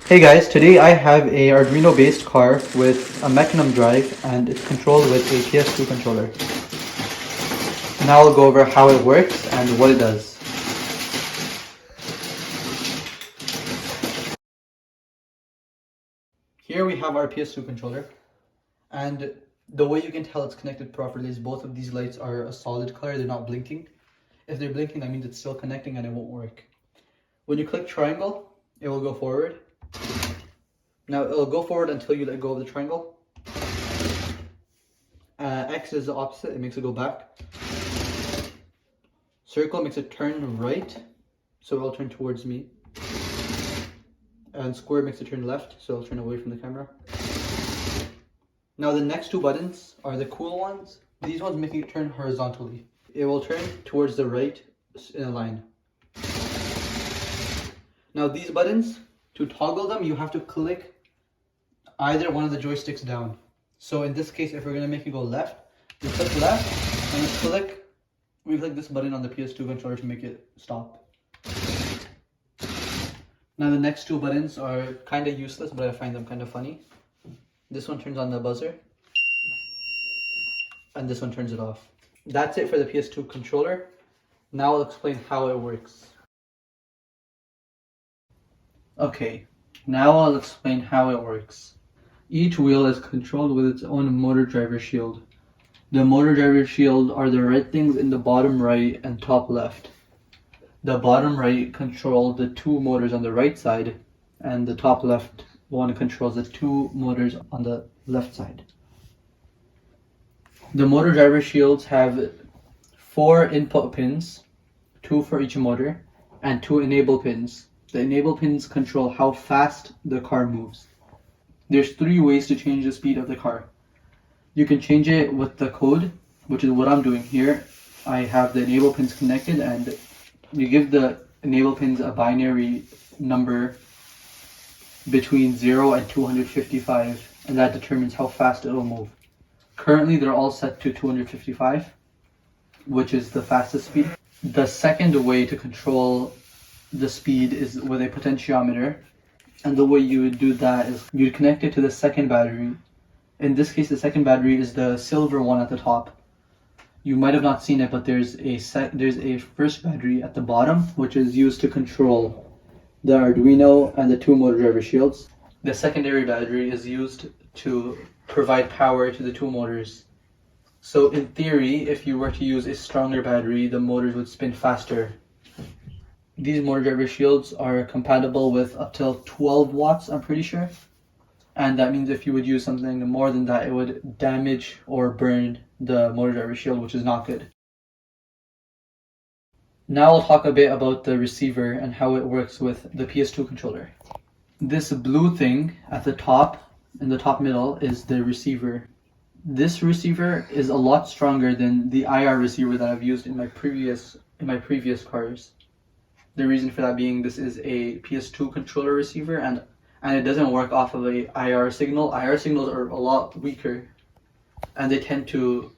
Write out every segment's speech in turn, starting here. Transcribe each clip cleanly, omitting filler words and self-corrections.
Hey guys, today I have a Arduino based car with a Mecanum Drive and it's controlled with a PS2 controller. Now I'll go over how it works and what it does. Here we have our PS2 controller, and the way you can tell it's connected properly is both of these lights are a solid color, they're not blinking. If they're blinking, that means it's still connecting and it won't work. When you click triangle, it will go forward. Now it'll go forward until you let go of the triangle. X is the opposite, it makes it go back. Circle makes it turn right, so it'll turn towards me. And square makes it turn left, so it'll turn away from the camera. Now the next two buttons are the cool ones. These ones make it turn horizontally. It will turn towards the right in a line. Now these buttons, to toggle them, you have to click either one of the joysticks down. So in this case, if we're going to make it go left, we click left and we click this button on the PS2 controller to make it stop. Now the next two buttons are kind of useless, but I find them kind of funny. This one turns on the buzzer and this one turns it off. That's it for the PS2 controller. Now I'll explain how it works. Okay, now I'll explain how it works. Each wheel is controlled with its own motor driver shield. The motor driver shield are the red things in the bottom right and top left. The bottom right controls the two motors on the right side, and the top left one controls the two motors on the left side. The motor driver shields have 4 input pins, 2 for each motor, and 2 enable pins. The enable pins control how fast the car moves. There's 3 ways to change the speed of the car. You can change it with the code, which is what I'm doing here. I have the enable pins connected, and you give the enable pins a binary number between 0 and 255, and that determines how fast it will move. Currently, they're all set to 255, which is the fastest speed. The second way to control the speed is with a potentiometer, and the way you would do that is you'd connect it to the second battery. In this case, the second battery is the silver one at the top. You might have not seen it, but there's a first battery at the bottom, which is used to control the Arduino and the 2 motor driver shields. The secondary battery is used to provide power to the 2 motors. So in theory, if you were to use a stronger battery, the motors would spin faster. These motor driver shields are compatible with up till 12 watts, I'm pretty sure. And that means if you would use something more than that, it would damage or burn the motor driver shield, which is not good. Now I'll talk a bit about the receiver and how it works with the PS2 controller. This blue thing at the top, in the top middle, is the receiver. This receiver is a lot stronger than the IR receiver that I've used in my previous cars. The reason for that being this is a PS2 controller receiver, and it doesn't work off of a IR signal. IR signals are a lot weaker, and they tend to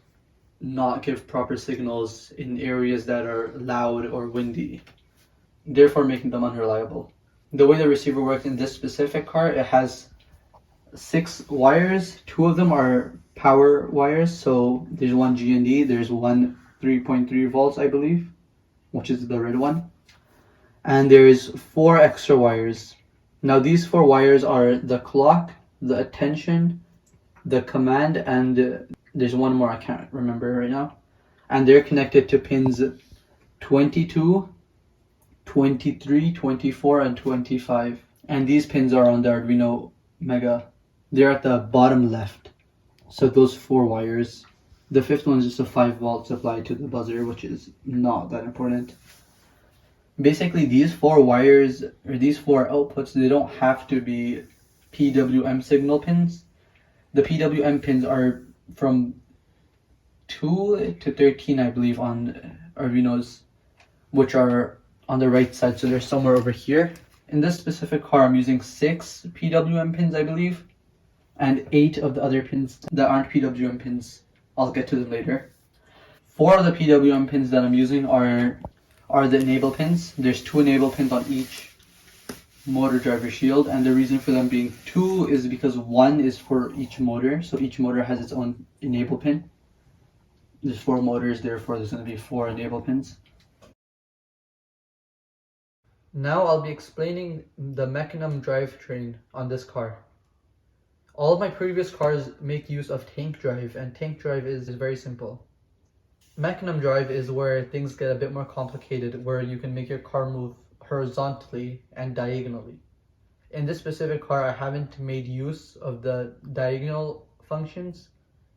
not give proper signals in areas that are loud or windy, therefore making them unreliable. The way the receiver works in this specific car, it has 6 wires. 2 of them are power wires, so there's one GND, there's one 3.3 volts, I believe, which is the red one. And there's 4 extra wires. Now these 4 wires are the clock, the attention, the command, and there's one more I can't remember right now. And they're connected to pins 22, 23, 24, and 25. And these pins are on the Arduino Mega. They're at the bottom left. So those 4 wires. The 5th one is just a 5-volt supply to the buzzer, which is not that important. Basically, these 4 wires, or these 4 outputs, they don't have to be PWM signal pins. The PWM pins are from 2 to 13, I believe, on Arduinos, which are on the right side, so they're somewhere over here. In this specific car, I'm using 6 PWM pins, I believe, and 8 of the other pins that aren't PWM pins. I'll get to them later. 4 of the PWM pins that I'm using are the enable pins. There's 2 enable pins on each motor driver shield, and the reason for them being two is because one is for each motor, so each motor has its own enable pin. There's 4 motors, therefore there's going to be 4 enable pins. Now I'll be explaining the Mecanum Drive train on this car. All of my previous cars make use of tank drive, and tank drive is very simple. Mecanum Drive is where things get a bit more complicated, where you can make your car move horizontally and diagonally. In this specific car, I haven't made use of the diagonal functions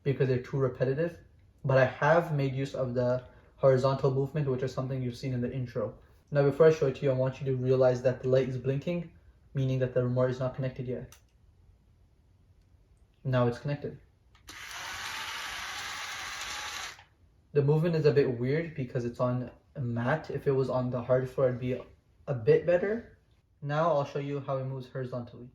because they're too repetitive, but I have made use of the horizontal movement, which is something you've seen in the intro. Now before I show it to you, I want you to realize that the light is blinking, meaning that the remote is not connected yet. Now it's connected. The movement is a bit weird because it's on a mat. If it was on the hard floor, it'd be a bit better. Now I'll show you how it moves horizontally.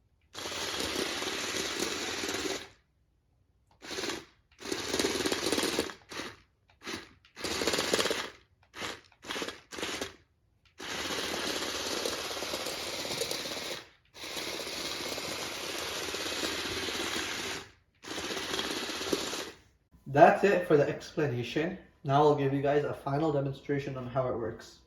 That's it for the explanation. Now I'll give you guys a final demonstration on how it works.